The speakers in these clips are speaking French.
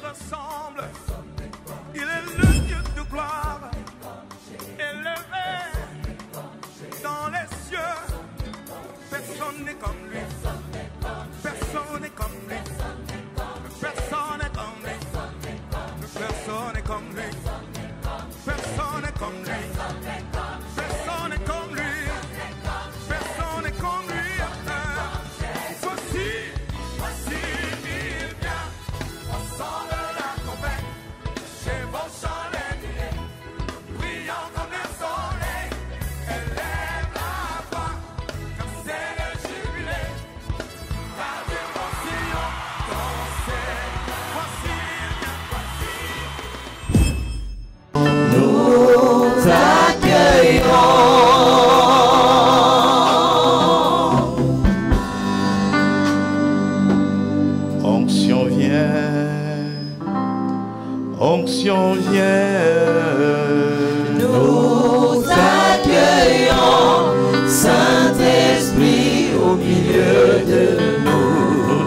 ressemble. Il est le Dieu de gloire, élevé dans les cieux. Personne n'est comme lui. Personne n'est comme lui. Personne n'est comme lui. Personne n'est comme lui. Personne n'est comme lui. Personne n'est comme lui. Personne n'est comme lui. Voici, il vient. Au son de la trompette, chevauchant les nuées, brillant comme le soleil. Élève la voix, comme c'est le jubilé. Radio Sion, dansez. Voici, il vient. Nous t'accueillons. Onction vient, Nous t'accueillons, Saint-Esprit au milieu de nous. nous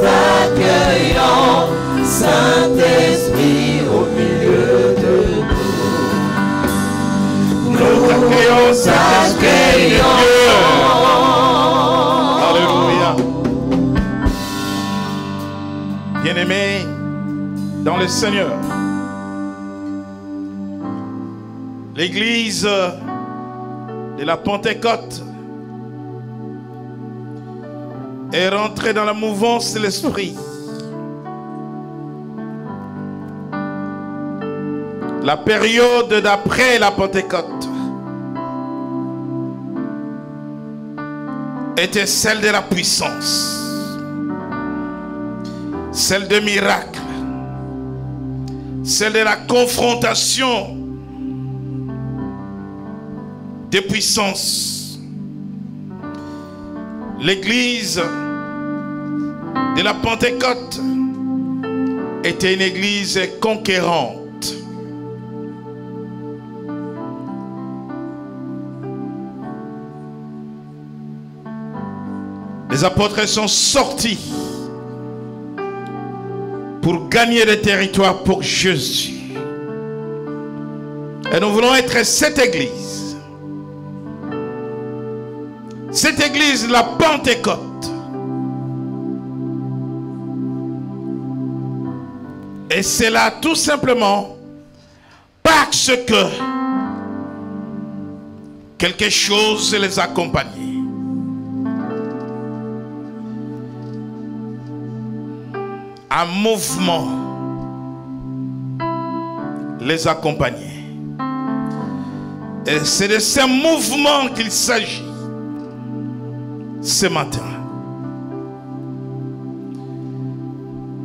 t'accueillons, Saint-Esprit au milieu de nous. nous t'accueillons, Saint-Esprit de Dieu. Alléluia. Bien-aimés dans le Seigneur, l'église de la Pentecôte est rentrée dans la mouvance de l'Esprit. La période d'après la Pentecôte était celle de la puissance, celle de miracles, celle de la confrontation des puissances. L'église de la Pentecôte était une église conquérante. Les apôtres sont sortis pour gagner des territoires pour Jésus. Et nous voulons être cette église. Cette église, la Pentecôte. Et c'est là tout simplement parce que quelque chose les accompagnait. Un mouvement les accompagnait. Et c'est de ce mouvement qu'il s'agit ce matin.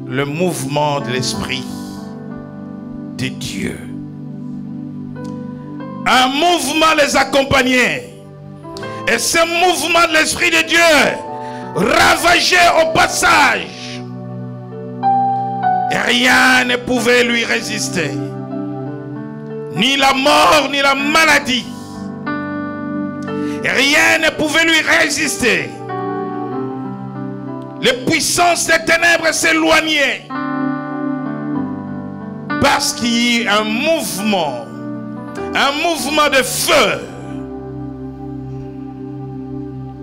Le mouvement de l'Esprit de Dieu. Un mouvement les accompagnait. Et ce mouvement de l'Esprit de Dieu ravageait au passage. Et rien ne pouvait lui résister. Ni la mort, ni la maladie. Et rien ne pouvait lui résister. Les puissances des ténèbres s'éloignaient. Parce qu'il y a un mouvement de feu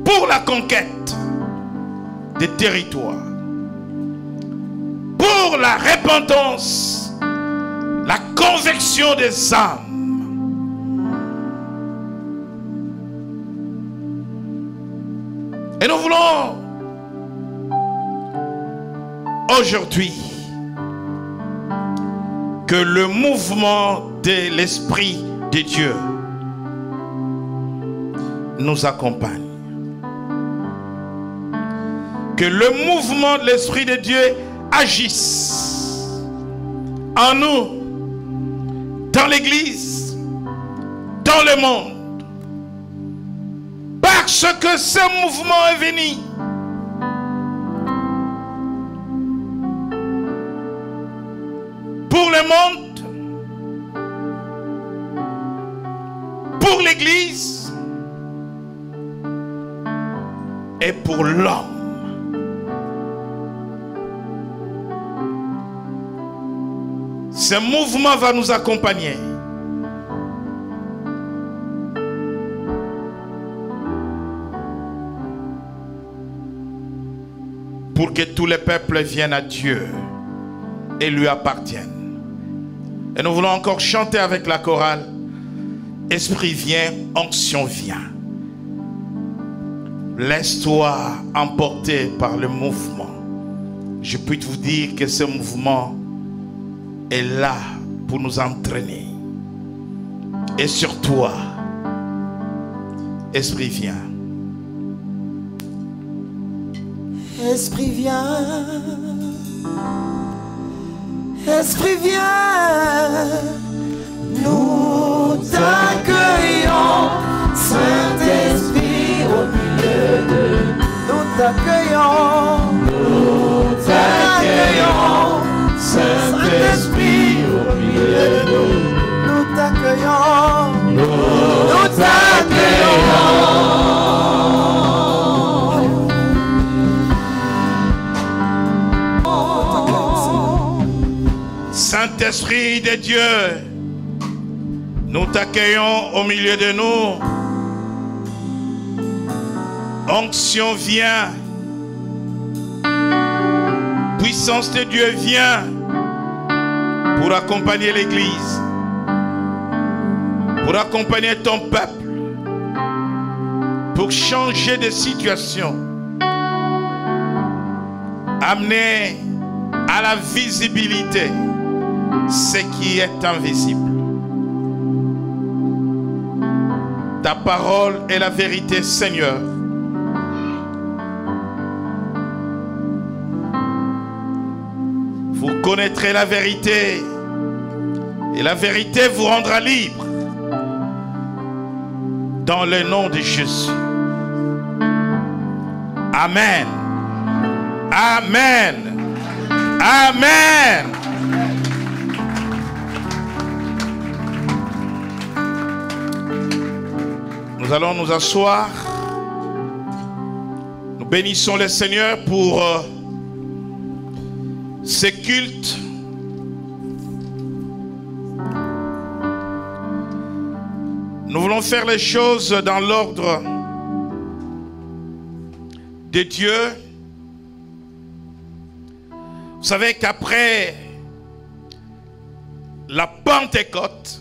pour la conquête des territoires. Pour la repentance, la conviction des âmes. Et nous voulons aujourd'hui que le mouvement de l'Esprit de Dieu nous accompagne. Que le mouvement de l'Esprit de Dieu agisse en nous, dans l'Église, dans le monde. Parce que ce mouvement est venu. Pour le monde, pour l'Église et pour l'homme. Ce mouvement va nous accompagner. Pour que tous les peuples viennent à Dieu et lui appartiennent. Et nous voulons encore chanter avec la chorale. Esprit vient, onction vient. Laisse-toi emporter par le mouvement. Je peux vous dire que ce mouvement est là pour nous entraîner. Et sur toi, Esprit vient. Esprit vient, Esprit vient, nous t'accueillons, Saint-Esprit au milieu de nous. Nous t'accueillons, Saint-Esprit au milieu de nous. Nous t'accueillons, nous t'accueillons. Saint-Esprit de Dieu, nous t'accueillons au milieu de nous. Onction vient. Puissance de Dieu vient pour accompagner l'Église, pour accompagner ton peuple, pour changer de situation, amener à la visibilité ce qui est invisible. Ta parole est la vérité, Seigneur. Vous connaîtrez la vérité et la vérité vous rendra libre. Dans le nom de Jésus. Amen. Amen. Amen. Nous allons nous asseoir. Nous bénissons le Seigneur pour ce culte. Nous voulons faire les choses dans l'ordre de Dieu. Vous savez qu'après la Pentecôte,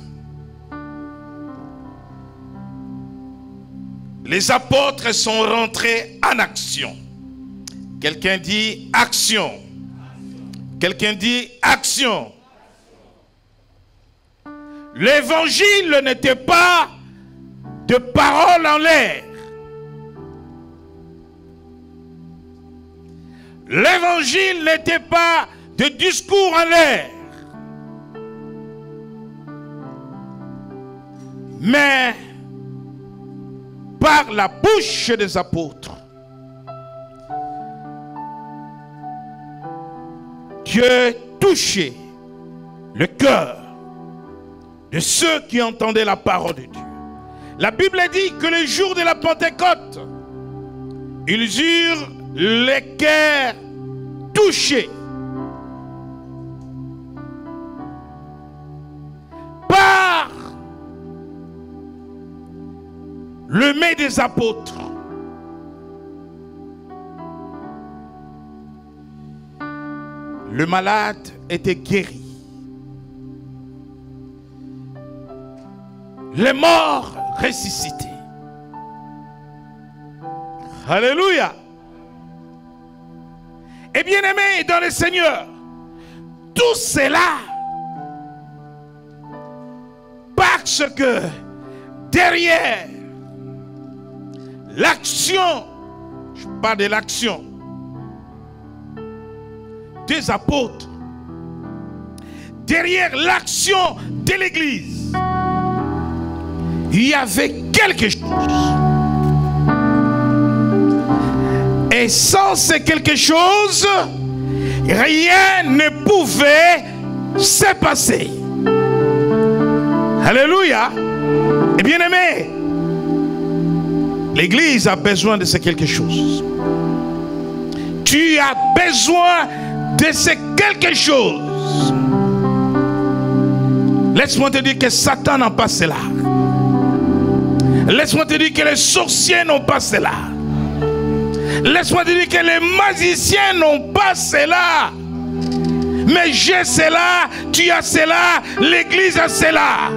les apôtres sont rentrés en action. Quelqu'un dit action. Quelqu'un dit action. L'évangile n'était pas de paroles en l'air. L'évangile n'était pas de discours en l'air. Mais par la bouche des apôtres, Dieu touchait le cœur de ceux qui entendaient la parole de Dieu. La Bible dit que le jour de la Pentecôte, ils eurent les cœurs touchés par le mets des apôtres. Le malade était guéri. Les morts ressuscités. Alléluia. Et bien aimés dans le Seigneur, tout cela parce que derrière l'action, je parle de l'action des apôtres, derrière l'action de l'Église, il y avait quelque chose. Et sans ce quelque chose, rien ne pouvait se passer. Alléluia. Et bien aimé, l'Église a besoin de ce quelque chose. Tu as besoin de ce quelque chose. Laisse-moi te dire que Satan n'a pas cela. Laisse-moi te dire que les sorciers n'ont pas cela. Laisse-moi te dire que les magiciens n'ont pas cela. Mais j'ai cela, tu as cela, l'église a cela.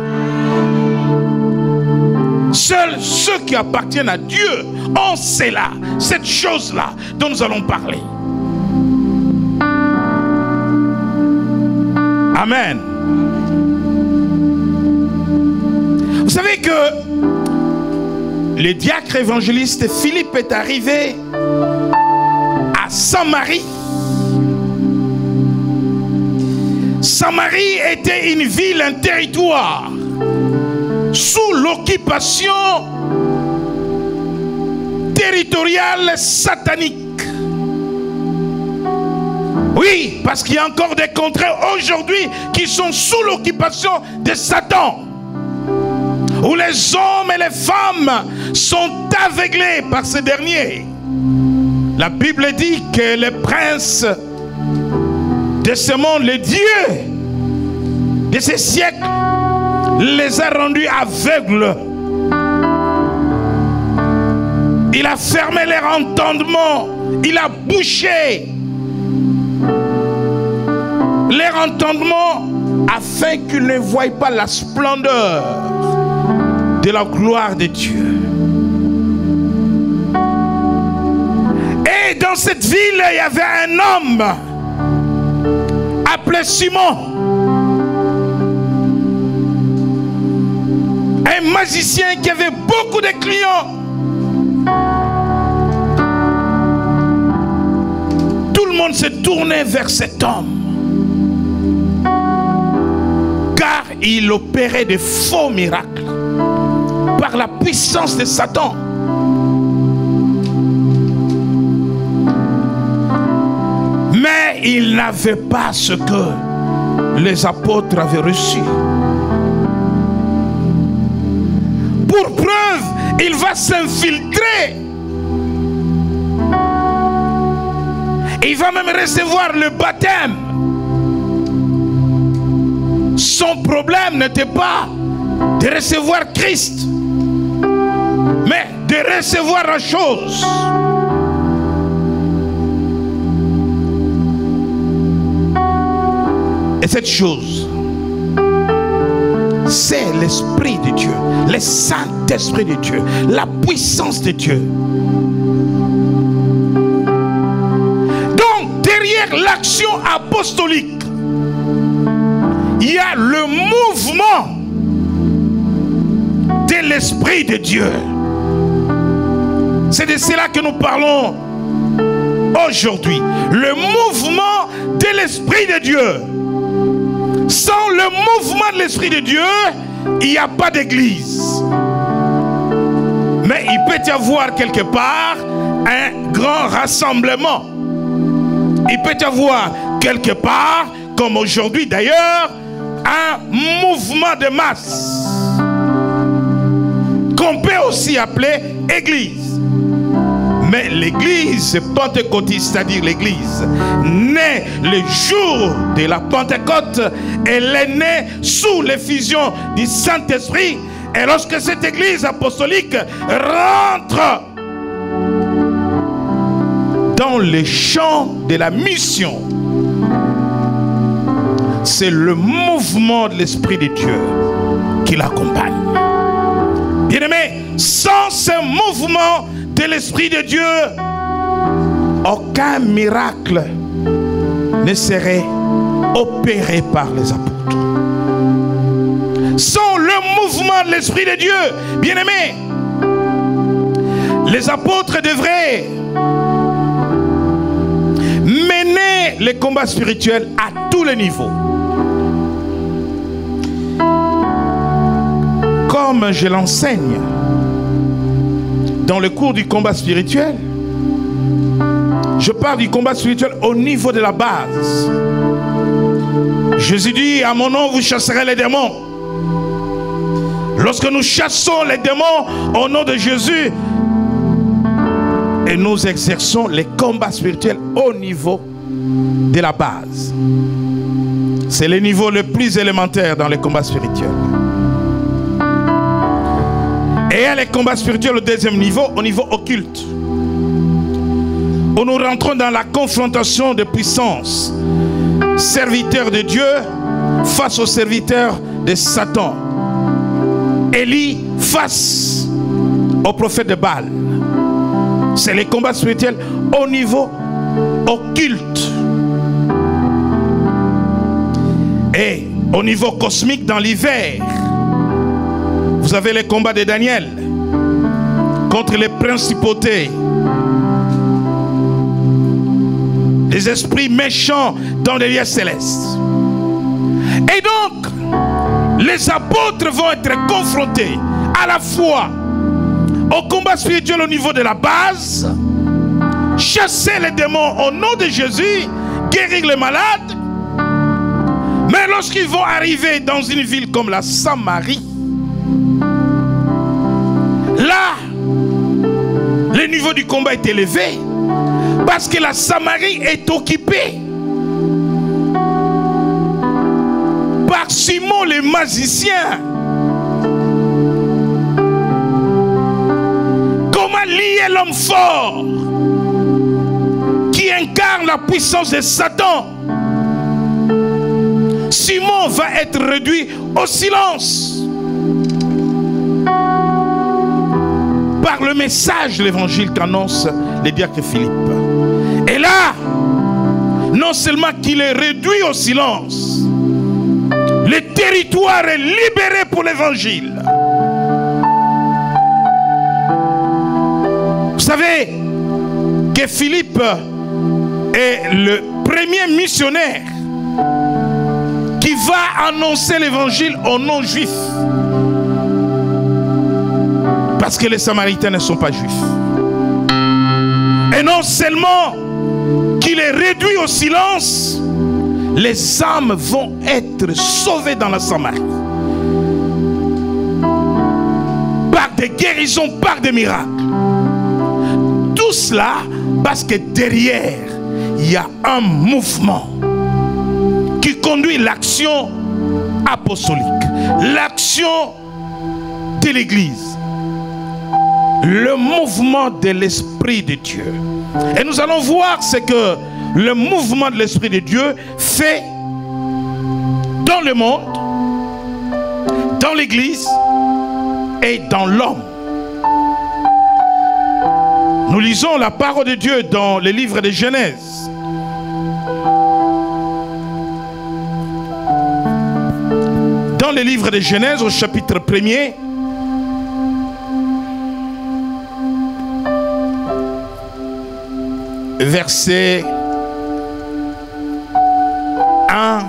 Seuls ceux qui appartiennent à Dieu ont cela, cette chose-là dont nous allons parler. Amen. Vous savez que le diacre évangéliste Philippe est arrivé à Samarie. Samarie était une ville, un territoire sous l'occupation territoriale satanique. Oui, parce qu'il y a encore des contrées aujourd'hui qui sont sous l'occupation de Satan, où les hommes et les femmes sont aveuglés par ces derniers. La Bible dit que les princes de ce monde, les dieux de ces siècles, les a rendus aveugles. Il a fermé leur entendement, il a bouché leur entendement afin qu'ils ne voient pas la splendeur de la gloire de Dieu. Et dans cette ville, il y avait un homme appelé Simon, un magicien qui avait beaucoup de clients. Tout le monde se tournait vers cet homme, car il opérait de faux miracles par la puissance de Satan. Mais il n'avait pas ce que les apôtres avaient reçu. Pour preuve, il va s'infiltrer. Il va même recevoir le baptême. Son problème n'était pas de recevoir Christ, mais de recevoir la chose. Et cette chose, c'est l'Esprit de Dieu, le Saint-Esprit de Dieu, la puissance de Dieu. Donc, derrière l'action apostolique, il y a le mouvement de l'Esprit de Dieu. C'est de cela que nous parlons aujourd'hui. Le mouvement de l'Esprit de Dieu. Sans le mouvement de l'Esprit de Dieu, il n'y a pas d'église. Mais il peut y avoir quelque part un grand rassemblement. Il peut y avoir quelque part, comme aujourd'hui d'ailleurs, un mouvement de masse qu'on peut aussi appeler église. Mais l'église pentecôtiste, c'est-à-dire l'église née le jour de la Pentecôte, elle est née sous l'effusion du Saint-Esprit. Et lorsque cette église apostolique rentre dans les champs de la mission, c'est le mouvement de l'Esprit de Dieu qui l'accompagne. Bien-aimés, sans ce mouvement de l'Esprit de Dieu, aucun miracle ne serait opéré par les apôtres. Sans le mouvement de l'Esprit de Dieu, bien-aimés, les apôtres devraient mener les combats spirituels à tous les niveaux. Comme je l'enseigne dans le cours du combat spirituel, je parle du combat spirituel au niveau de la base. Jésus dit: à mon nom vous chasserez les démons. Lorsque nous chassons les démons au nom de Jésus, et nous exerçons les combats spirituels au niveau de la base. C'est le niveau le plus élémentaire dans les combats spirituels. Et il y a les combats spirituels au deuxième niveau, au niveau occulte, où nous rentrons dans la confrontation de puissance. Serviteur de Dieu face aux serviteurs de Satan. Élie face au prophète de Baal. C'est les combats spirituels au niveau occulte. Et au niveau cosmique, dans l'hiver, vous avez les combats de Daniel contre les principautés, les esprits méchants dans les lieux célestes. Et donc, les apôtres vont être confrontés à la fois au combat spirituel au niveau de la base, chasser les démons au nom de Jésus, guérir les malades. Mais lorsqu'ils vont arriver dans une ville comme la Samarie, là, le niveau du combat est élevé parce que la Samarie est occupée par Simon le magicien. Comment lier l'homme fort qui incarne la puissance de Satan? Simon va être réduit au silence par le message de l'évangile qu'annonce le diacre Philippe. Et là, non seulement qu'il est réduit au silence, le territoire est libéré pour l'évangile. Vous savez que Philippe est le premier missionnaire qui va annoncer l'évangile aux non-juifs. Parce que les Samaritains ne sont pas juifs. Et non seulement qu'il est réduit au silence, les âmes vont être sauvées dans la Samarie. Par des guérisons, par des miracles. Tout cela parce que derrière, il y a un mouvement qui conduit l'action apostolique, l'action de l'Église, le mouvement de l'Esprit de Dieu. Et nous allons voir ce que le mouvement de l'Esprit de Dieu fait dans le monde, dans l'Église et dans l'homme. Nous lisons la parole de Dieu dans le livre de Genèse. Dans le livre de Genèse, au chapitre 1er, verset 1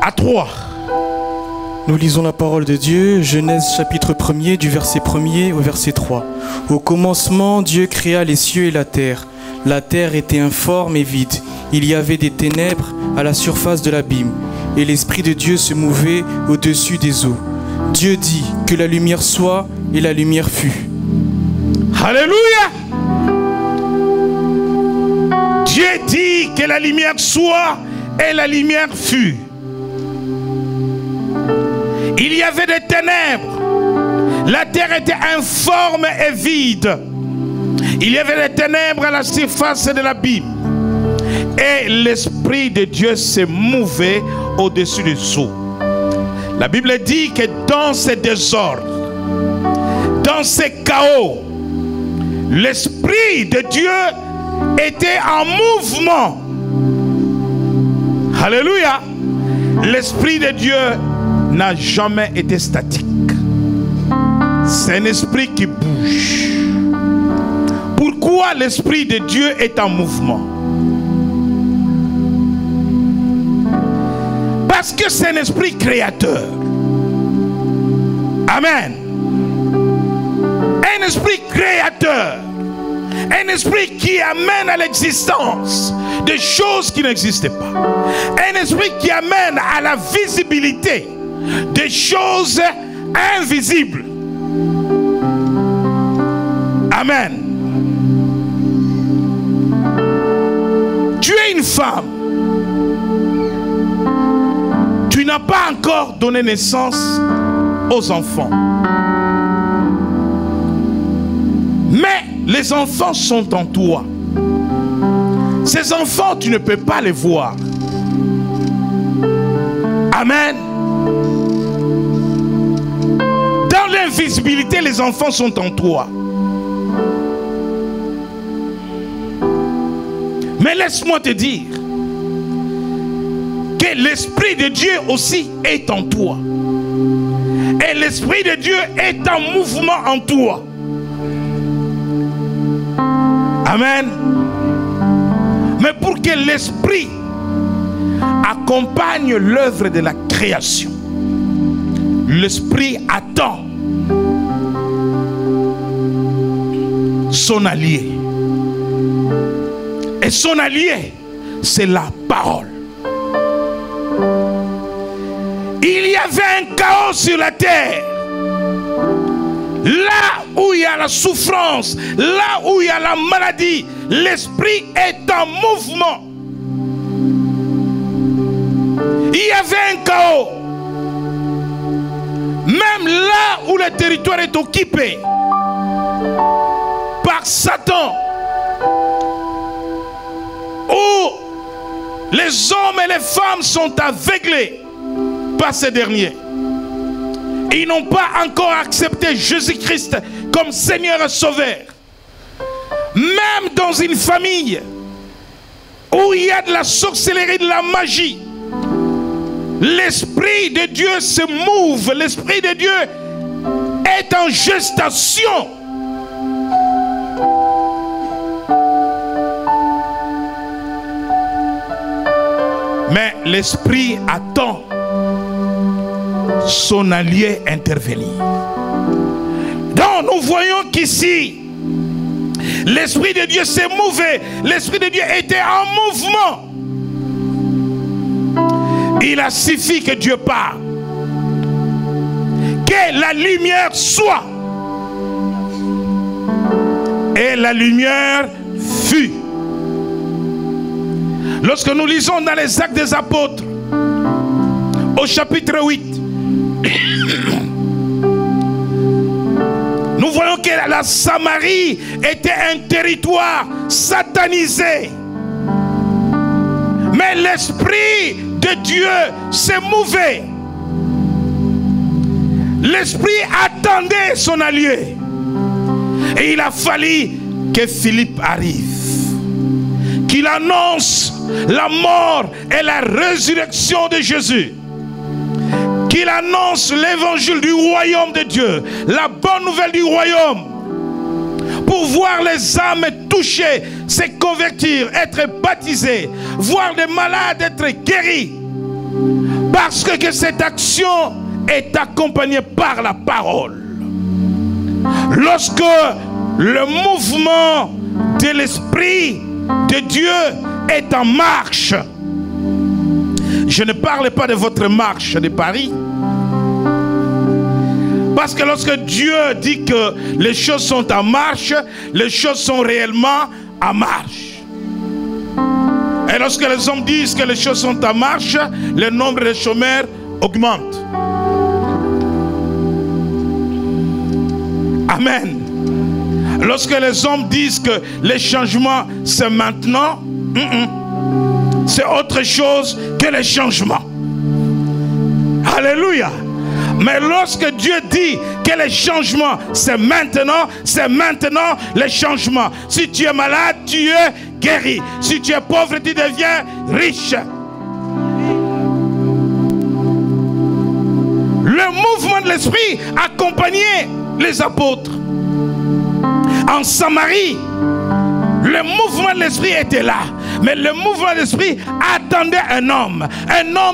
à 3. Nous lisons la parole de Dieu, Genèse chapitre 1er du verset 1er au verset 3. Au commencement, Dieu créa les cieux et la terre. La terre était informe et vide. Il y avait des ténèbres à la surface de l'abîme, et l'Esprit de Dieu se mouvait au-dessus des eaux. Dieu dit que la lumière soit, et la lumière fut. Alléluia! Dieu dit que la lumière soit, et la lumière fut. Il y avait des ténèbres. La terre était informe et vide. Il y avait des ténèbres à la surface de l'abîme. Et l'Esprit de Dieu se mouvait au-dessus des eaux. La Bible dit que dans ce désordre, dans ce chaos, l'Esprit de Dieu était en mouvement. Alléluia. L'Esprit de Dieu n'a jamais été statique. C'est un esprit qui bouge. Pourquoi l'Esprit de Dieu est en mouvement? Parce que c'est un esprit créateur. Amen. Un esprit créateur. Un esprit qui amène à l'existence des choses qui n'existaient pas. Un esprit qui amène à la visibilité des choses invisibles. Amen. Tu es une femme. tu n'as pas encore donné naissance aux enfants. Mais les enfants sont en toi. Ces enfants, tu ne peux pas les voir. Amen. Dans l'invisibilité, les enfants sont en toi. Mais laisse-moi te dire que l'Esprit de Dieu aussi est en toi. Et l'Esprit de Dieu est en mouvement en toi. Amen. Mais pour que l'Esprit accompagne l'œuvre de la création, l'Esprit attend son allié. Et son allié, c'est la parole. Il y avait un chaos sur la terre. Là où il y a la souffrance, là où il y a la maladie, l'Esprit est en mouvement. Il y avait un chaos. Même là où le territoire est occupé par Satan, où les hommes et les femmes sont aveuglés par ces derniers. Ils n'ont pas encore accepté Jésus-Christ comme Seigneur et Sauveur. Même dans une famille où il y a de la sorcellerie, de la magie, l'Esprit de Dieu se mouve. L'Esprit de Dieu est en gestation. Mais l'Esprit attend son allié intervenir. Donc nous voyons qu'ici, l'Esprit de Dieu s'est mouvé. L'Esprit de Dieu était en mouvement. Il a suffi que Dieu parle. Que la lumière soit. Et la lumière fut. Lorsque nous lisons dans les Actes des Apôtres, au chapitre 8, nous voyons que la Samarie était un territoire satanisé. Mais l'Esprit de Dieu s'est mouvé. L'Esprit attendait son allié. Et il a fallu que Philippe arrive, qu'il annonce la mort et la résurrection de Jésus, qu'il annonce l'évangile du royaume de Dieu, la bonne nouvelle du royaume, pour voir les âmes touchées, se convertir, être baptisées, voir les malades être guéris, parce que cette action est accompagnée par la parole. Lorsque le mouvement de l'Esprit de Dieu est en marche, je ne parle pas de votre marche de Paris, parce que lorsque Dieu dit que les choses sont en marche, les choses sont réellement en marche. Et lorsque les hommes disent que les choses sont en marche, le nombre de chômeurs augmente. Amen. Lorsque les hommes disent que les changements c'est maintenant, c'est autre chose que les changements. Alléluia. Mais lorsque Dieu dit que les changements c'est maintenant les changements. Si tu es malade, tu es guéri. Si tu es pauvre, tu deviens riche. Le mouvement de l'Esprit accompagnait les apôtres. En Samarie, le mouvement de l'Esprit était là. Mais le mouvement de l'Esprit attendait un homme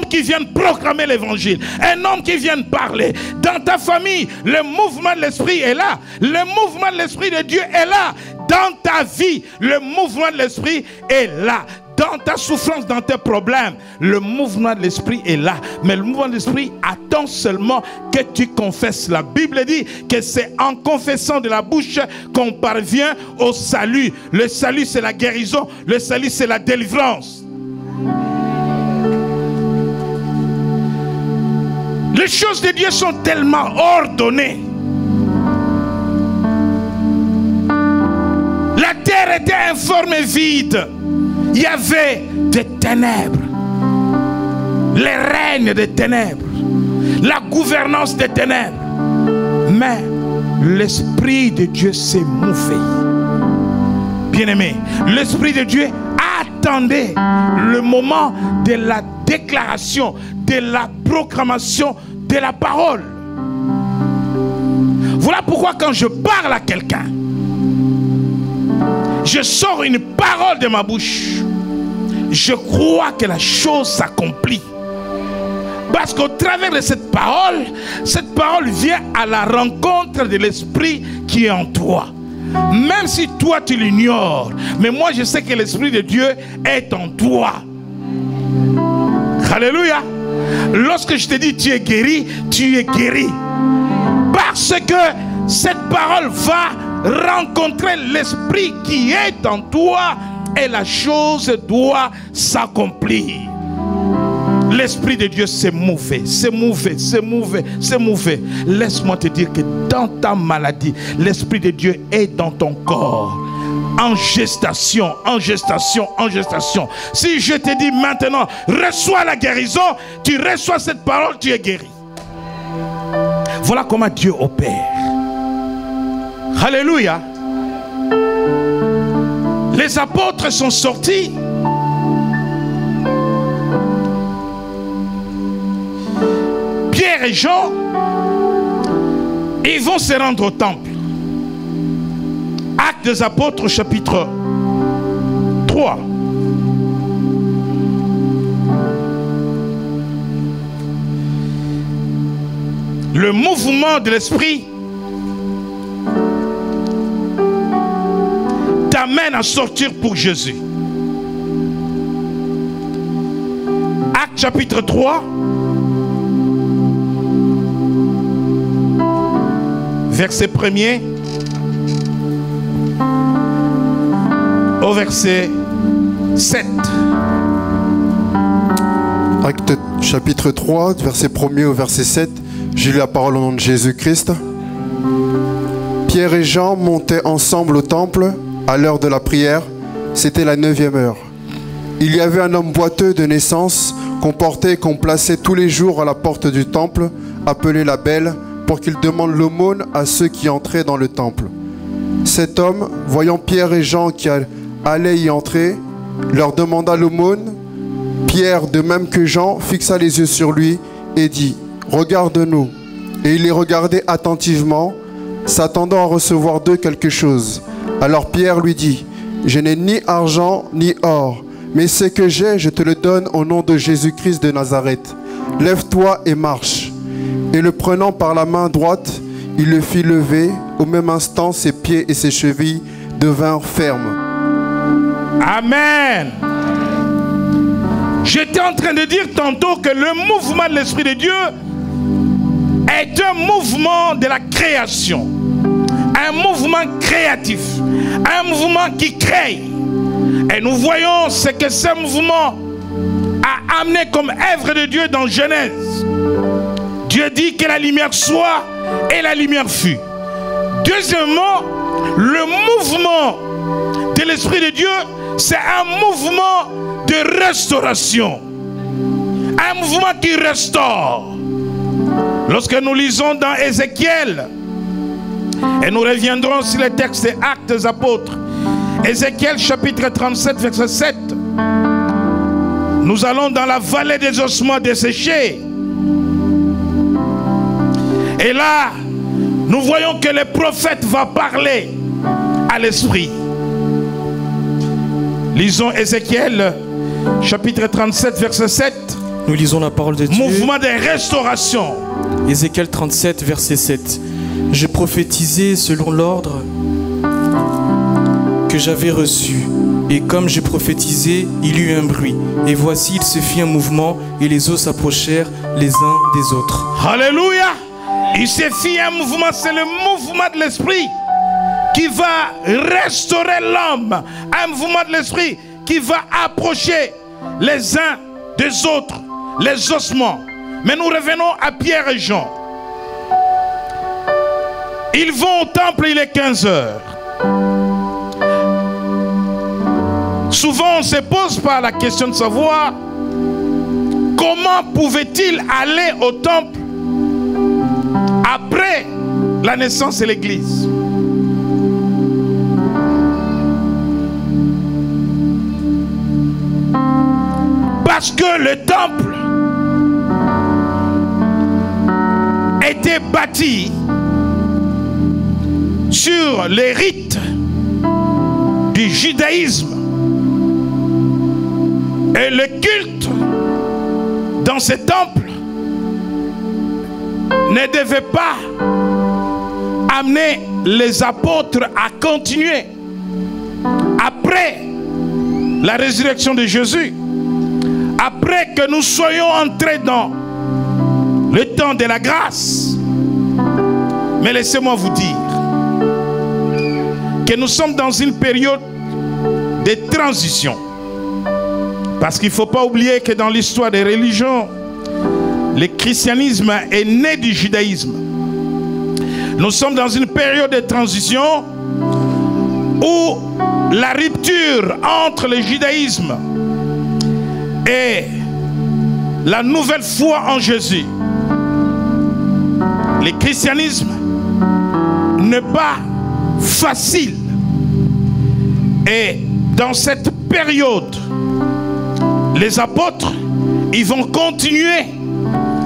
qui vienne proclamer l'évangile, un homme qui vienne parler. Dans ta famille, le mouvement de l'Esprit est là. Le mouvement de l'Esprit de Dieu est là. Dans ta vie, le mouvement de l'Esprit est là. Dans ta souffrance, dans tes problèmes, le mouvement de l'Esprit est là. Mais le mouvement de l'Esprit attend seulement que tu confesses. La Bible dit que c'est en confessant de la bouche qu'on parvient au salut. Le salut, c'est la guérison. Le salut, c'est la délivrance. Les choses de Dieu sont tellement ordonnées. La terre était informe et vide. Il y avait des ténèbres. Les règnes des ténèbres. La gouvernance des ténèbres. Mais l'Esprit de Dieu s'est mouvé. Bien-aimé, l'Esprit de Dieu attendait le moment de la déclaration, de la proclamation de la parole. Voilà pourquoi quand je parle à quelqu'un, je sors une parole de ma bouche, je crois que la chose s'accomplit. Parce qu'au travers de cette parole vient à la rencontre de l'Esprit qui est en toi. Même si toi tu l'ignores, mais moi je sais que l'Esprit de Dieu est en toi. Alléluia. Lorsque je te dis tu es guéri, tu es guéri. Parce que cette parole va rencontrer l'Esprit qui est en toi et la chose doit s'accomplir. L'Esprit de Dieu s'est mouvé, s'est mouvé, s'est mouvé, s'est mouvé. Laisse-moi te dire que dans ta maladie, l'Esprit de Dieu est dans ton corps. En gestation, en gestation, en gestation. Si je te dis maintenant, reçois la guérison, tu reçois cette parole, tu es guéri. Voilà comment Dieu opère. Alléluia. Les apôtres sont sortis. Pierre et Jean, ils vont se rendre au temple. Actes des apôtres chapitre 3. Le mouvement de l'Esprit t'amène à sortir pour Jésus. Actes chapitre 3. Verset 1er au verset 7. Acte chapitre 3, verset 1er au verset 7. J'ai lu la parole au nom de Jésus-Christ. Pierre et Jean montaient ensemble au temple à l'heure de la prière. C'était la 9e heure. Il y avait un homme boiteux de naissance qu'on portait et qu'on plaçait tous les jours à la porte du temple, appelé la Belle, pour qu'il demande l'aumône à ceux qui entraient dans le temple. Cet homme, voyant Pierre et Jean qui allaient y entrer, leur demanda l'aumône. Pierre, de même que Jean, fixa les yeux sur lui et dit « Regarde-nous ». Et il les regardait attentivement, s'attendant à recevoir d'eux quelque chose. Alors Pierre lui dit « Je n'ai ni argent ni or, mais ce que j'ai, je te le donne au nom de Jésus-Christ de Nazareth. Lève-toi et marche. » Et le prenant par la main droite, il le fit lever. Au même instant, ses pieds et ses chevilles devinrent fermes. Amen. J'étais en train de dire tantôt que le mouvement de l'Esprit de Dieu est un mouvement de la création. Un mouvement créatif. Un mouvement qui crée. Et nous voyons ce que ce mouvement a amené comme œuvre de Dieu dans Genèse. Dieu dit que la lumière soit et la lumière fut. Deuxièmement, le mouvement de l'Esprit de Dieu, c'est un mouvement de restauration. Un mouvement qui restaure. Lorsque nous lisons dans Ézéchiel, et nous reviendrons sur les textes des Actes des Apôtres, Ézéchiel chapitre 37, verset 7, nous allons dans la vallée des ossements desséchés. Et là, nous voyons que le prophète va parler à l'Esprit. Lisons Ézéchiel, chapitre 37, verset 7. Nous lisons la parole de Dieu. Mouvement de restauration. Ézéchiel 37, verset 7. J'ai prophétisé selon l'ordre que j'avais reçu. Et comme j'ai prophétisé, il y eut un bruit. Et voici, il se fit un mouvement, et les os s'approchèrent les uns des autres. Alléluia! Il se fit un mouvement, c'est le mouvement de l'Esprit qui va restaurer l'homme. Un mouvement de l'Esprit qui va approcher les uns des autres, les ossements. Mais nous revenons à Pierre et Jean. Ils vont au temple, il est 15 heures. Souvent, on ne se pose pas la question de savoir comment pouvait-il aller au temple après la naissance de l'Église. Parce que le temple était bâti sur les rites du judaïsme. Et le culte dans ce temple ne devait pas amener les apôtres à continuer après la résurrection de Jésus, après que nous soyons entrés dans le temps de la grâce. Mais laissez-moi vous dire que nous sommes dans une période de transition. Parce qu'il ne faut pas oublier que dans l'histoire des religions, le christianisme est né du judaïsme. Nous sommes dans une période de transition où la rupture entre le judaïsme et la nouvelle foi en Jésus, le christianisme n'est pas facile. Et dans cette période, les apôtres, ils vont continuer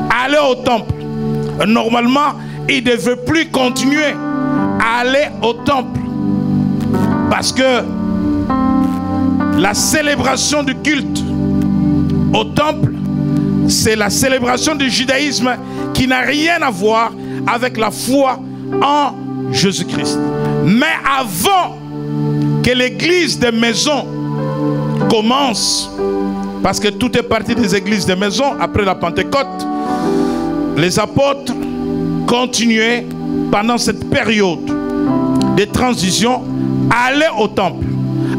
à aller au temple. Normalement, ils ne devaient plus continuer à aller au temple. Parce que la célébration du culte au temple, c'est la célébration du judaïsme qui n'a rien à voir avec la foi en Jésus-Christ. Mais avant que l'église des maisons commence, parce que tout est parti des églises de maison après la Pentecôte, les apôtres continuaient pendant cette période de transition à aller au temple.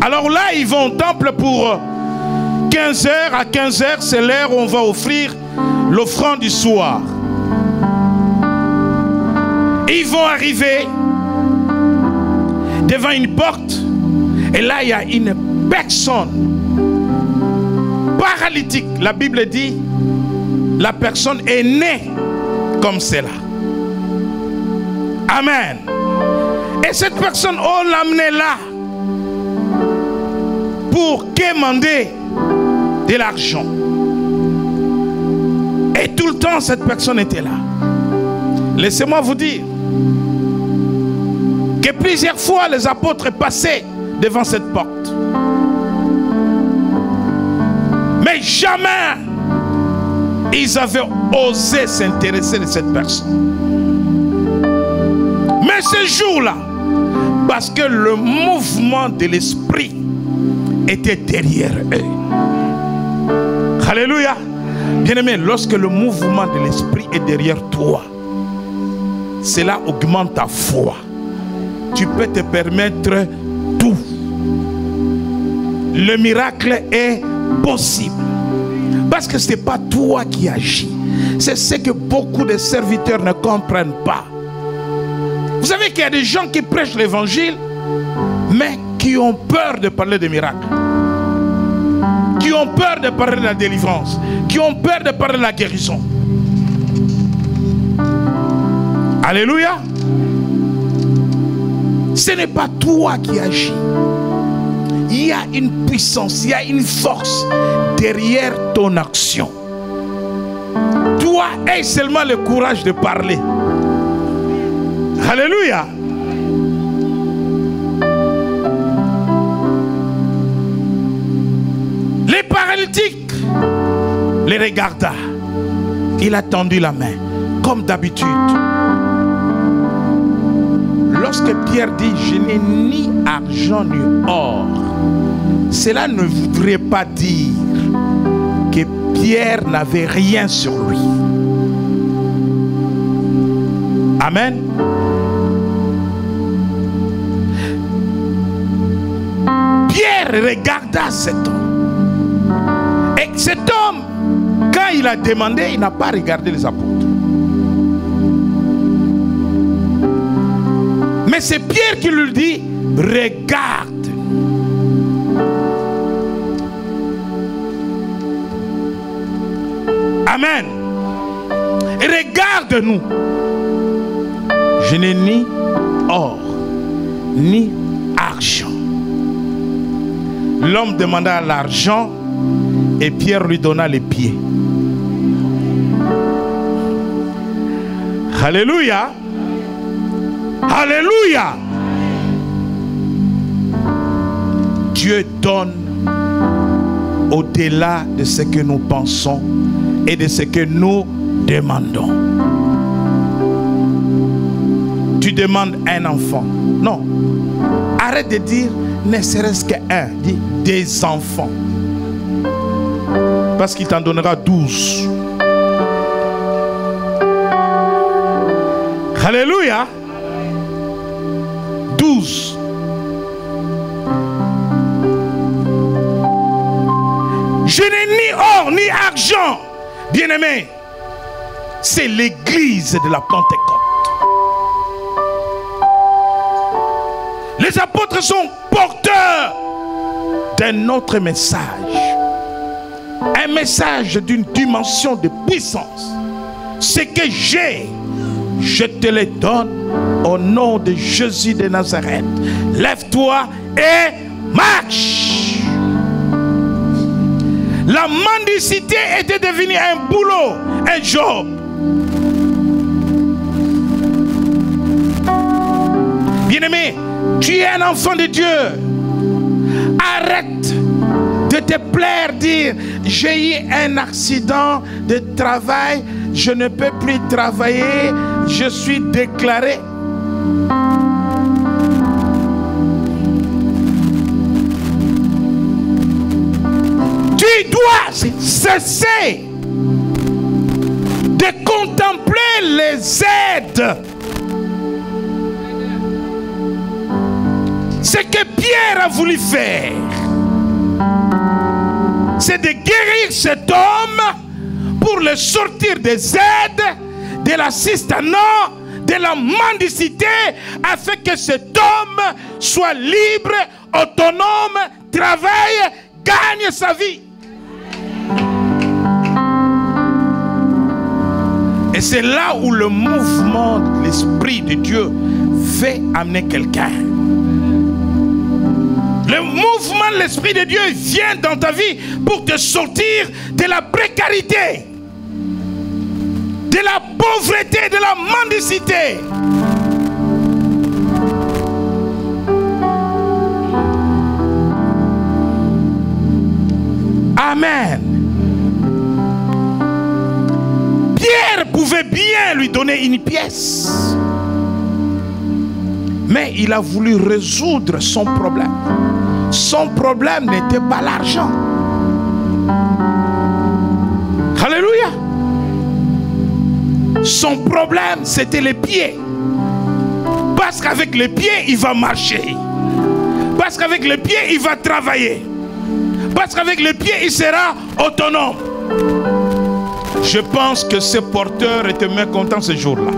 Alors là, ils vont au temple pour 15 heures. À 15 heures, c'est l'heure où on va offrir l'offrande du soir. Ils vont arriver devant une porte et là, il y a une personne paralytique. La Bible dit, la personne est née comme cela. Amen. Et cette personne, on l'amenait là pour quémander de l'argent. Et tout le temps, cette personne était là. Laissez-moi vous dire que plusieurs fois, les apôtres passaient devant cette porte. Mais jamais ils avaient osé s'intéresser de cette personne. Mais ce jour-là, parce que le mouvement de l'esprit était derrière eux. Alléluia. Bien-aimé, lorsque le mouvement de l'esprit est derrière toi, cela augmente ta foi. Tu peux te permettre tout. Le miracle est possible. Parce que ce n'est pas toi qui agis. C'est ce que beaucoup de serviteurs ne comprennent pas. Vous savez qu'il y a des gens qui prêchent l'évangile, mais qui ont peur de parler des miracles. Qui ont peur de parler de la délivrance. Qui ont peur de parler de la guérison. Alléluia. Ce n'est pas toi qui agis. Il y a une puissance, il y a une force derrière ton action. Toi, aie seulement le courage de parler. Alléluia. Les paralytiques les regarda. Il a tendu la main, comme d'habitude. Lorsque Pierre dit, je n'ai ni argent ni or, cela ne voudrait pas dire que Pierre n'avait rien sur lui. Amen. Pierre regarda cet homme. Et cet homme Quand il a demandé, il n'a pas regardé les apôtres. Mais c'est Pierre qui lui dit, regarde. Amen. Regarde-nous. Je n'ai ni or, ni argent. L'homme demanda l'argent et Pierre lui donna les pieds. Alléluia. Alléluia. Dieu donne au-delà de ce que nous pensons et de ce que nous demandons. Tu demandes un enfant. Non. Arrête de dire ne serait-ce qu'un. Dis des enfants. Parce qu'il t'en donnera 12. Alléluia. 12. Je n'ai ni or ni argent. Bien-aimé, c'est l'église de la Pentecôte. Les apôtres sont porteurs d'un autre message. Un message d'une dimension de puissance. Ce que j'ai, je te le donne au nom de Jésus de Nazareth. Lève-toi et marche. La mendicité était devenue un boulot, un job. Bien-aimé, tu es un enfant de Dieu. Arrête de te plaire, dire j'ai eu un accident de travail, je ne peux plus travailler, je suis déclaré. Tu dois cesser de contempler les aides. Ce que Pierre a voulu faire, c'est de guérir cet homme pour le sortir des aides, de l'assistanat, de la mendicité, afin que cet homme soit libre, autonome, travaille, gagne sa vie. Et c'est là où le mouvement de l'Esprit de Dieu fait amener quelqu'un. Le mouvement de l'Esprit de Dieu vient dans ta vie pour te sortir de la précarité, de la pauvreté, de la mendicité. Amen. Pierre pouvait bien lui donner une pièce, mais il a voulu résoudre son problème. Son problème n'était pas l'argent. Alléluia. Son problème, c'était les pieds. Parce qu'avec les pieds, il va marcher. Parce qu'avec les pieds, il va travailler. Parce qu'avec les pieds, il sera autonome. Je pense que ce porteur était mécontent ce jour-là.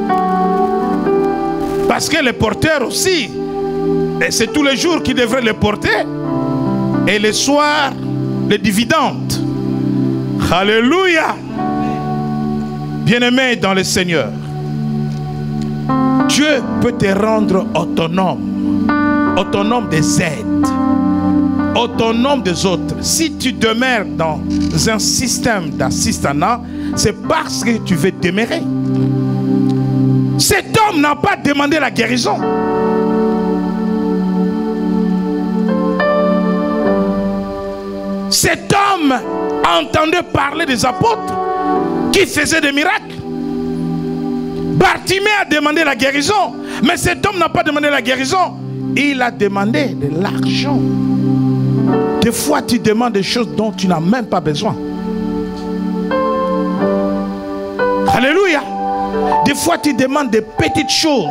Parce que les porteurs aussi, et c'est tous les jours qu'ils devraient les porter. Et les soirs, les dividendes. Alléluia. Bien-aimé dans le Seigneur, Dieu peut te rendre autonome. Autonome des aides. Autonome des autres. Si tu demeures dans un système d'assistanat, c'est parce que tu veux demeurer. Cet homme n'a pas demandé la guérison. Cet homme entendait parler des apôtres qui faisaient des miracles. Bartimée a demandé la guérison, mais cet homme n'a pas demandé la guérison. Il a demandé de l'argent. Des fois, tu demandes des choses dont tu n'as même pas besoin. Alléluia. Des fois, tu demandes des petites choses.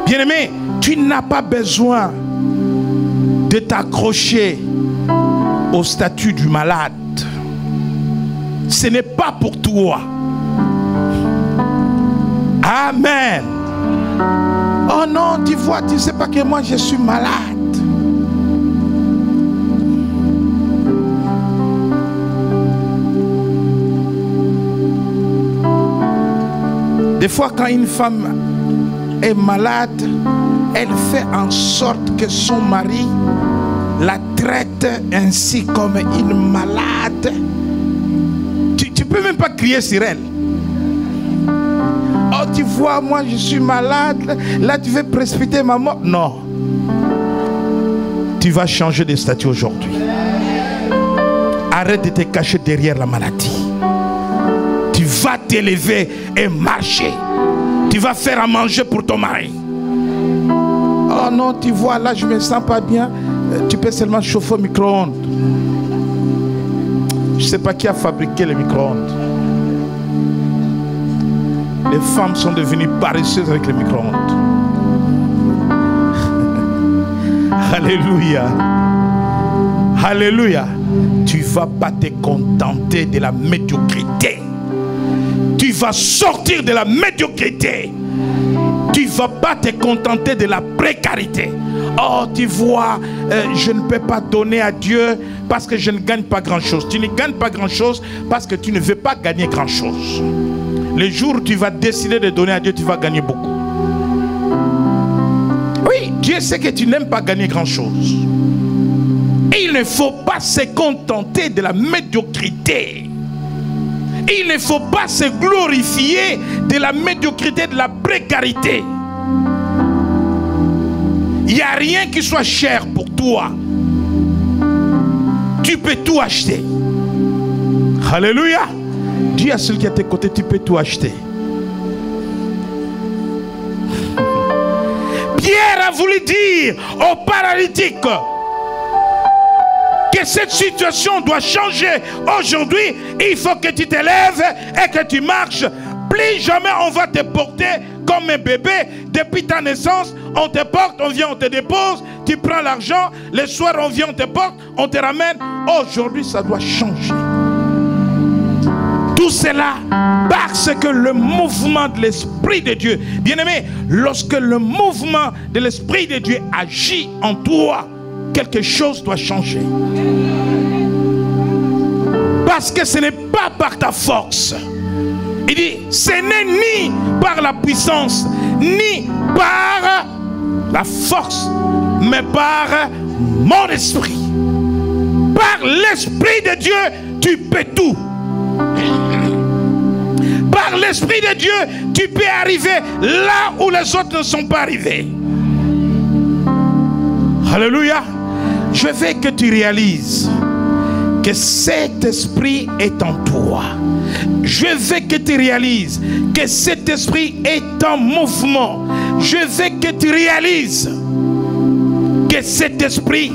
Bien-aimé, tu n'as pas besoin de t'accrocher au statut du malade. Ce n'est pas pour toi. Amen. Oh non, tu vois, tu ne sais pas que moi je suis malade. Des fois, quand une femme est malade, elle fait en sorte que son mari la traite ainsi comme une malade. Tu ne peux même pas crier sur elle. Oh, tu vois, moi je suis malade, là tu veux précipiter ma mort. Non. Tu vas changer de statut aujourd'hui. Arrête de te cacher derrière la maladie. Tu vas t'élever et marcher. Tu vas faire à manger pour ton mari. Oh non, tu vois, là je me sens pas bien. Tu peux seulement chauffer au micro-ondes. Je ne sais pas qui a fabriqué les micro-ondes. Les femmes sont devenues paresseuses avec les micro-ondes. Alléluia. Alléluia. Tu ne vas pas te contenter de la médiocrité. Tu vas sortir de la médiocrité. Tu ne vas pas te contenter de la précarité. Oh, tu vois, je ne peux pas donner à Dieu parce que je ne gagne pas grand-chose. Tu ne gagnes pas grand-chose parce que tu ne veux pas gagner grand-chose. Le jour où tu vas décider de donner à Dieu, tu vas gagner beaucoup. Oui, Dieu sait que tu n'aimes pas gagner grand-chose. Et il ne faut pas se contenter de la médiocrité. Il ne faut pas se glorifier de la médiocrité, de la précarité. Il n'y a rien qui soit cher pour toi. Tu peux tout acheter. Alléluia. Dis à celui qui est à tes côtés, tu peux tout acheter. Pierre a voulu dire au paralytique que cette situation doit changer aujourd'hui. Il faut que tu te lèves et que tu marches. Plus jamais on va te porter comme un bébé. Depuis ta naissance, on te porte, on vient, on te dépose. Tu prends l'argent. Le soir, on vient, on te porte, on te ramène. Aujourd'hui, ça doit changer. Tout cela parce que le mouvement de l'Esprit de Dieu, bien-aimé, lorsque le mouvement de l'Esprit de Dieu agit en toi, quelque chose doit changer. Parce que ce n'est pas par ta force. Il dit, ce n'est ni par la puissance, ni par la force, mais par mon esprit. Par l'Esprit de Dieu, tu peux tout. Par l'Esprit de Dieu, tu peux arriver là où les autres ne sont pas arrivés. Alléluia. Je veux que tu réalises que cet esprit est en toi. Je veux que tu réalises que cet esprit est en mouvement. Je veux que tu réalises que cet esprit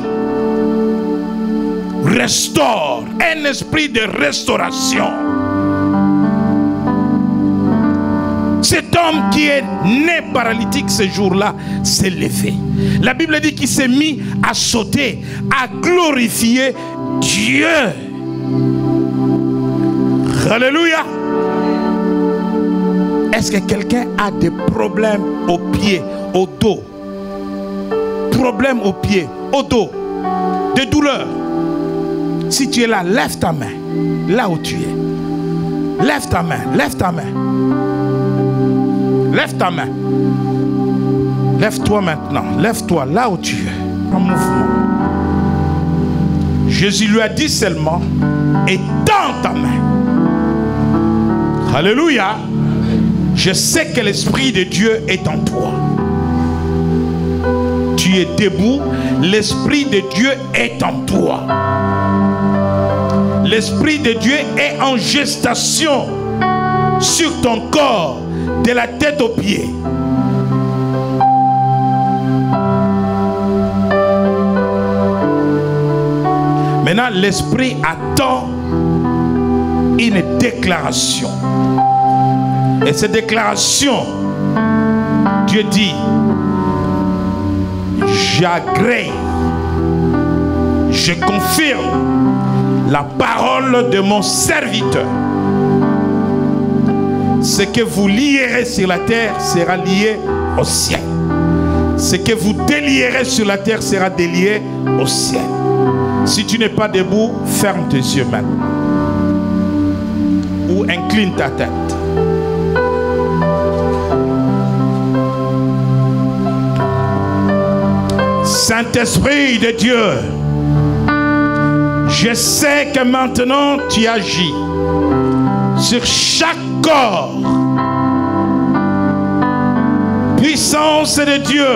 restaure, un esprit de restauration. Cet homme qui est né paralytique ce jour-là s'est levé. La Bible dit qu'il s'est mis à sauter, à glorifier Dieu. Alléluia. Est-ce que quelqu'un a des problèmes aux pieds, au dos? Problèmes aux pieds, au dos, des douleurs? Si tu es là, lève ta main, là où tu es. Lève ta main, lève ta main. Lève ta main. Lève-toi maintenant. Lève-toi là où tu es. En mouvement. Jésus lui a dit seulement, étends ta main. Alléluia. Je sais que l'Esprit de Dieu est en toi. Tu es debout. L'Esprit de Dieu est en toi. L'Esprit de Dieu est en gestation sur ton corps, de la tête aux pieds. Maintenant, l'Esprit attend une déclaration. Et cette déclaration, Dieu dit, j'agrée je confirme la parole de mon serviteur. Ce que vous lierez sur la terre sera lié au ciel. Ce que vous délierez sur la terre sera délié au ciel. Si tu n'es pas debout, ferme tes yeux maintenant. Ou incline ta tête. Saint-Esprit de Dieu, je sais que maintenant tu agis sur chaque corps. Puissance de Dieu,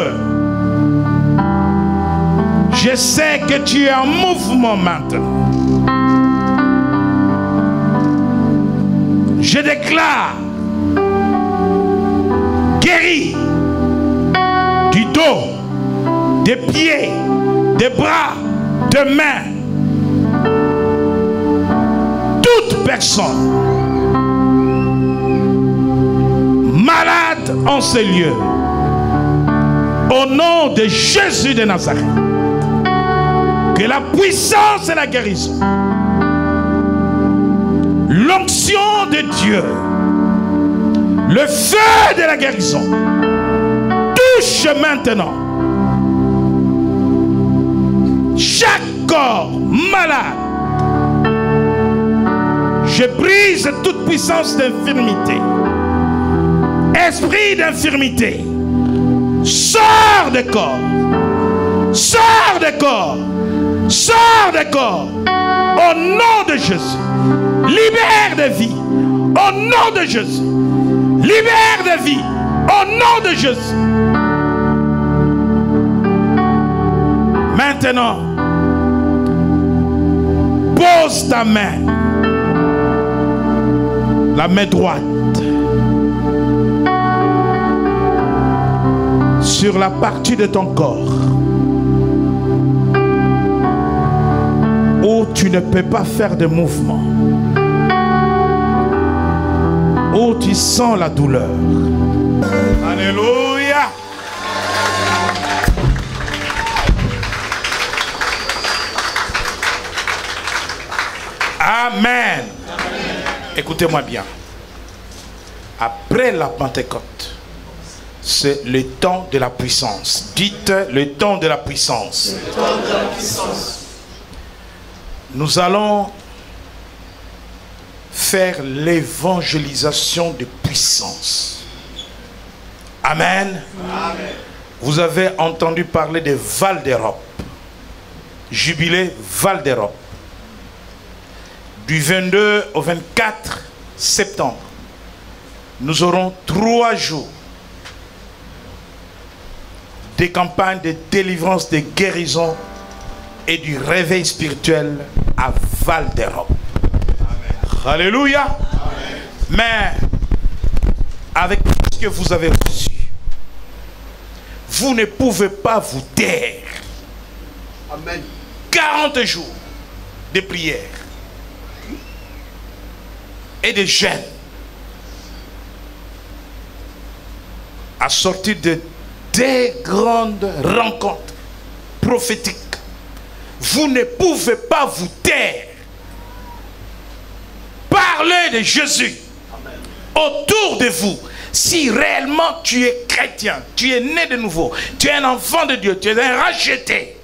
je sais que tu es en mouvement maintenant. Je déclare guéri du dos, des pieds, des bras, des mains. Toute personne malade en ce lieu, au nom de Jésus de Nazareth, que la puissance et la guérison, l'onction de Dieu, le feu de la guérison touche maintenant chaque corps malade. Je brise toute puissance d'infirmité. Esprit d'infirmité, sors de corps, sors de corps, sors de corps, au nom de Jésus. Libère de vie, au nom de Jésus. Libère de vie, au nom de Jésus. Maintenant, pose ta main, la main droite, sur la partie de ton corps où tu ne peux pas faire de mouvement, où tu sens la douleur. Alléluia. Amen. Écoutez-moi bien. Après la Pentecôte, c'est le temps de la puissance. Dites le temps de la puissance. Le temps de la puissance. Nous allons faire l'évangélisation de puissance. Amen. Amen. Vous avez entendu parler de Val d'Europe. Jubilé Val d'Europe. Du 22 au 24 septembre, nous aurons 3 jours des campagnes de délivrance, de guérison et du réveil spirituel à Val d'Europe. Alléluia. Amen. Mais avec ce que vous avez reçu, vous ne pouvez pas vous taire. Amen. 40 jours de prière et de jeûne à sortir de des grandes rencontres prophétiques. Vous ne pouvez pas vous taire. Parlez de Jésus. Amen. Autour de vous. Si réellement tu es chrétien, tu es né de nouveau, tu es un enfant de Dieu, tu es un racheté,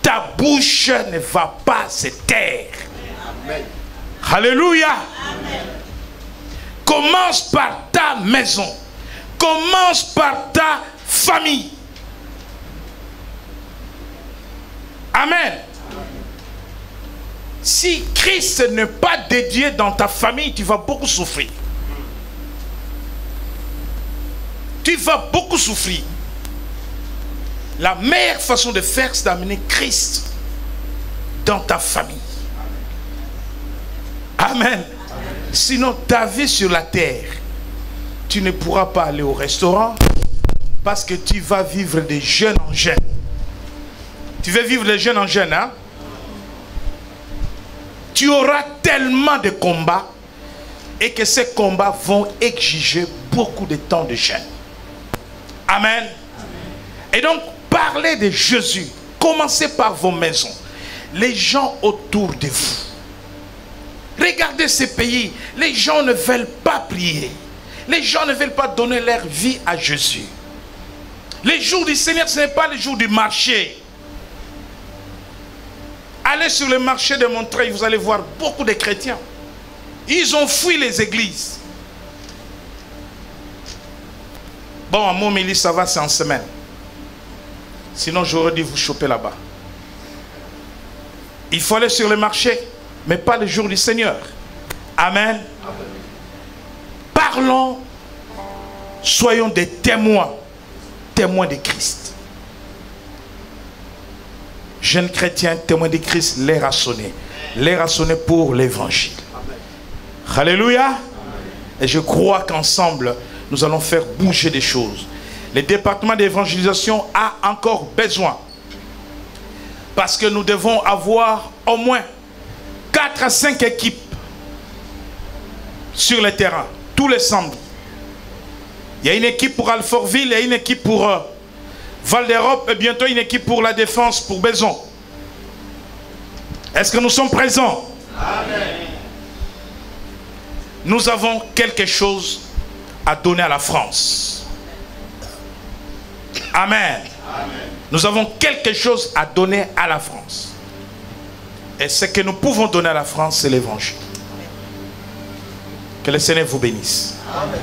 ta bouche ne va pas se taire. Amen. Alléluia. Amen. Commence par ta maison. Commence par ta famille. Amen. Si Christ n'est pas dédié dans ta famille, tu vas beaucoup souffrir. Tu vas beaucoup souffrir. La meilleure façon de faire, c'est d'amener Christ dans ta famille. Amen. Sinon, ta vie sur la terre, tu ne pourras pas aller au restaurant parce que tu vas vivre de jeûne en jeûne. Tu veux vivre de jeûne en jeûne, hein? Tu auras tellement de combats et que ces combats vont exiger beaucoup de temps de jeûne. Amen. Et donc, parlez de Jésus. Commencez par vos maisons. les gens autour de vous. Regardez ces pays, les gens ne veulent pas prier. Les gens ne veulent pas donner leur vie à Jésus. Les jours du Seigneur, ce n'est pas les jours du marché. Allez sur le marché de Montreuil, vous allez voir beaucoup de chrétiens. Ils ont fui les églises. Bon, à Montmélie, ça va, c'est en semaine. Sinon, j'aurais dû vous choper là-bas. Il faut aller sur le marché, mais pas le jour du Seigneur. Amen. Parlons, soyons des témoins, témoins de Christ. Jeunes chrétiens, témoins de Christ, l'air a sonné. L'air a sonné pour l'évangile. Alléluia. Et je crois qu'ensemble, nous allons faire bouger des choses. Le département d'évangélisation a encore besoin. Parce que nous devons avoir au moins 4 à 5 équipes sur le terrain, tous les samedis. Il y a une équipe pour Alfortville, il y a une équipe pour Val d'Europe et bientôt une équipe pour la défense, pour Bézon. Est-ce que nous sommes présents? Amen. Nous avons quelque chose à donner à la France. Amen. Amen. Nous avons quelque chose à donner à la France. Et ce que nous pouvons donner à la France, c'est l'évangile. Que le Seigneur vous bénisse. Amen.